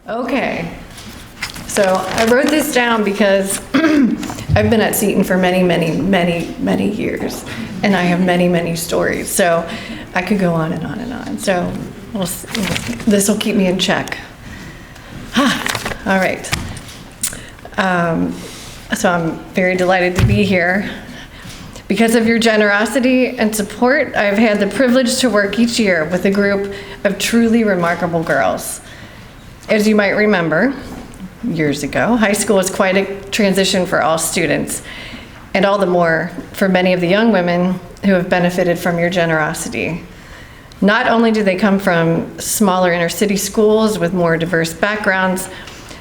Okay, so I wrote this down because I've been at Seton for many, many, many, many years, and I have many, many stories. So I could go on and on and on. So this will keep me in check. All right. So I'm very delighted to be here. Because of your generosity and support, I've had the privilege to work each year with a group of truly remarkable girls. As you might remember, years ago, high school was quite a transition for all students, and all the more for many of the young women who have benefited from your generosity. Not only do they come from smaller inner city schools with more diverse backgrounds,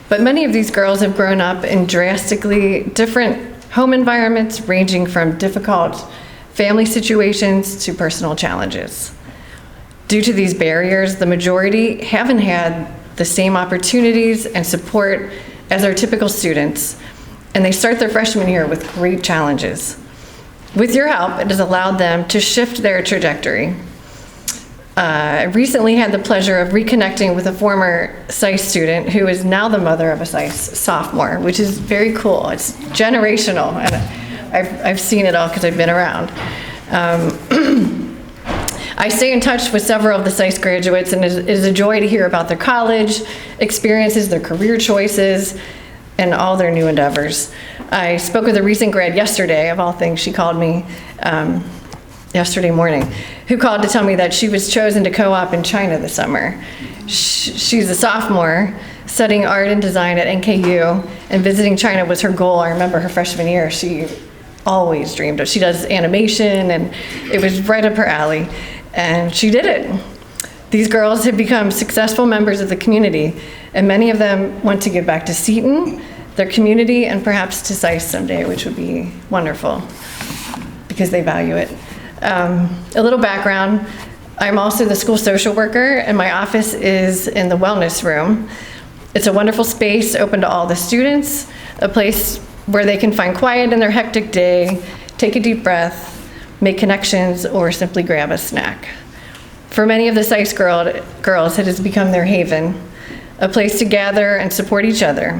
but many of these girls have grown up in drastically different home environments, ranging from difficult family situations to personal challenges. Due to these barriers, the majority haven't had the same opportunities and support as our typical students, and they start their freshman year with great challenges. With your help, it has allowed them to shift their trajectory. I recently had the pleasure of reconnecting with a former CISE student who is now the mother of a CISE sophomore, which is very cool. It's generational, and I've seen it all because I've been around. I stay in touch with several of the CISE graduates, and it is a joy to hear about their college experiences, their career choices, and all their new endeavors. I spoke with a recent grad yesterday, of all things. She called me yesterday morning, who called to tell me that she was chosen to co-op in China this summer. She's a sophomore studying art and design at NKU, and visiting China was her goal. I remember her freshman year, she always dreamed of. She does animation, and it was right up her alley, and she did it. These girls have become successful members of the community, and many of them want to give back to Seton, their community, and perhaps to CISE someday, which would be wonderful because they value it. A little background, I'm also the school social worker, and my office is in the wellness room. It's a wonderful space open to all the students, a place where they can find quiet in their hectic day, take a deep breath, make connections, or simply grab a snack. For many of the CISE girls, it has become their haven, a place to gather and support each other.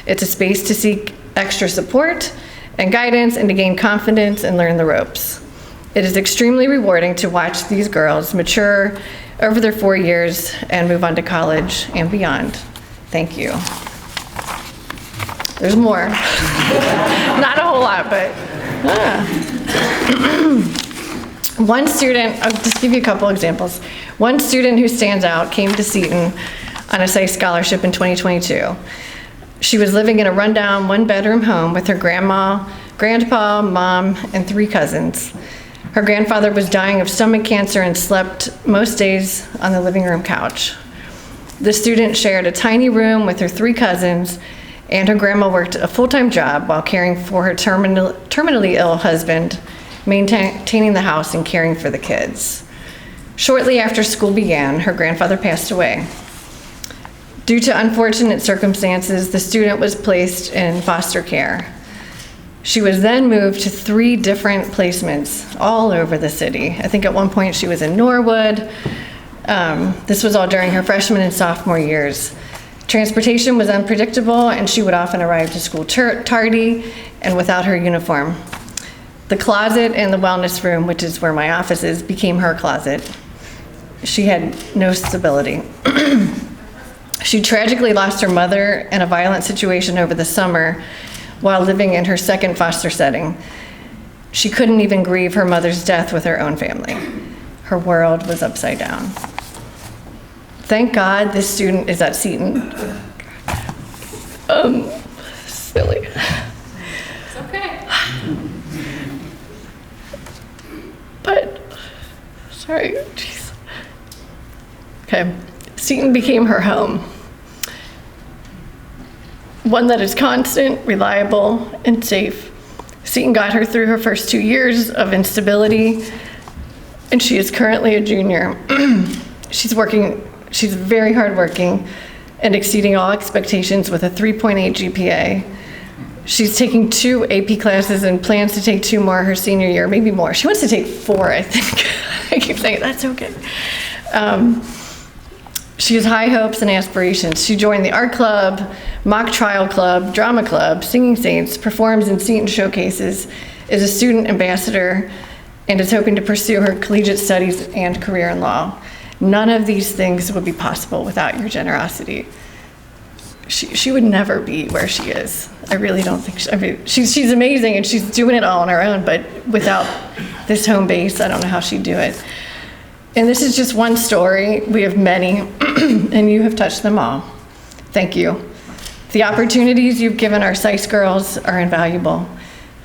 It's a space to seek extra support and guidance and to gain confidence and learn the ropes. It is extremely rewarding to watch these girls mature over their 4 years and move on to college and beyond. Thank you. There's more. Not a whole lot, but one student, I'll just give you a couple examples. One student who stands out came to Seton on a CISE scholarship in 2022. She was living in a rundown one-bedroom home with her grandma, grandpa, mom, and 3 cousins. Her grandfather was dying of stomach cancer and slept most days on the living room couch. The student shared a tiny room with her 3 cousins, and her grandma worked a full-time job while caring for her terminally ill husband, maintaining the house and caring for the kids. Shortly after school began, her grandfather passed away. Due to unfortunate circumstances, the student was placed in foster care. She was then moved to 3 different placements all over the city. I think at one point she was in Norwood. This was all during her freshman and sophomore years. Transportation was unpredictable, and she would often arrive to school tardy and without her uniform. The closet in the wellness room, which is where my office is, became her closet. She had no stability. She tragically lost her mother in a violent situation over the summer while living in her second foster setting. She couldn't even grieve her mother's death with her own family. Her world was upside down. Thank God this student is at Seton. Silly. It's okay. But, sorry, jeez. Okay, Seton became her home. One that is constant, reliable, and safe. Seton got her through her first 2 years of instability, and she is currently a junior. She's very hardworking and exceeding all expectations with a 3.8 GPA. She's taking 2 AP classes and plans to take 2 more her senior year, maybe more. She wants to take 4, I think. I keep saying that's okay. She has high hopes and aspirations. She joined the art club, mock trial club, drama club, singing saints, performs in Seton showcases, is a student ambassador, and is hoping to pursue her collegiate studies and career in law. None of these things would be possible without your generosity. She would never be where she is. I really don't think, she's amazing and she's doing it all on her own, but without this home base, I don't know how she'd do it. And this is just one story. We have many, and you have touched them all. Thank you. The opportunities you've given our CISE girls are invaluable.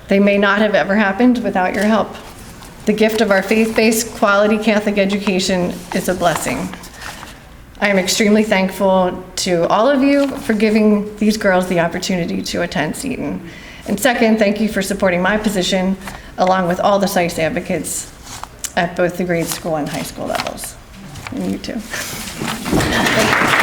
They may not have ever happened without your help. The gift of our faith-based quality Catholic education is a blessing. I am extremely thankful to all of you for giving these girls the opportunity to attend Seton. And second, thank you for supporting my position along with all the CISE advocates at both the grade school and high school levels. And you too. Thank you.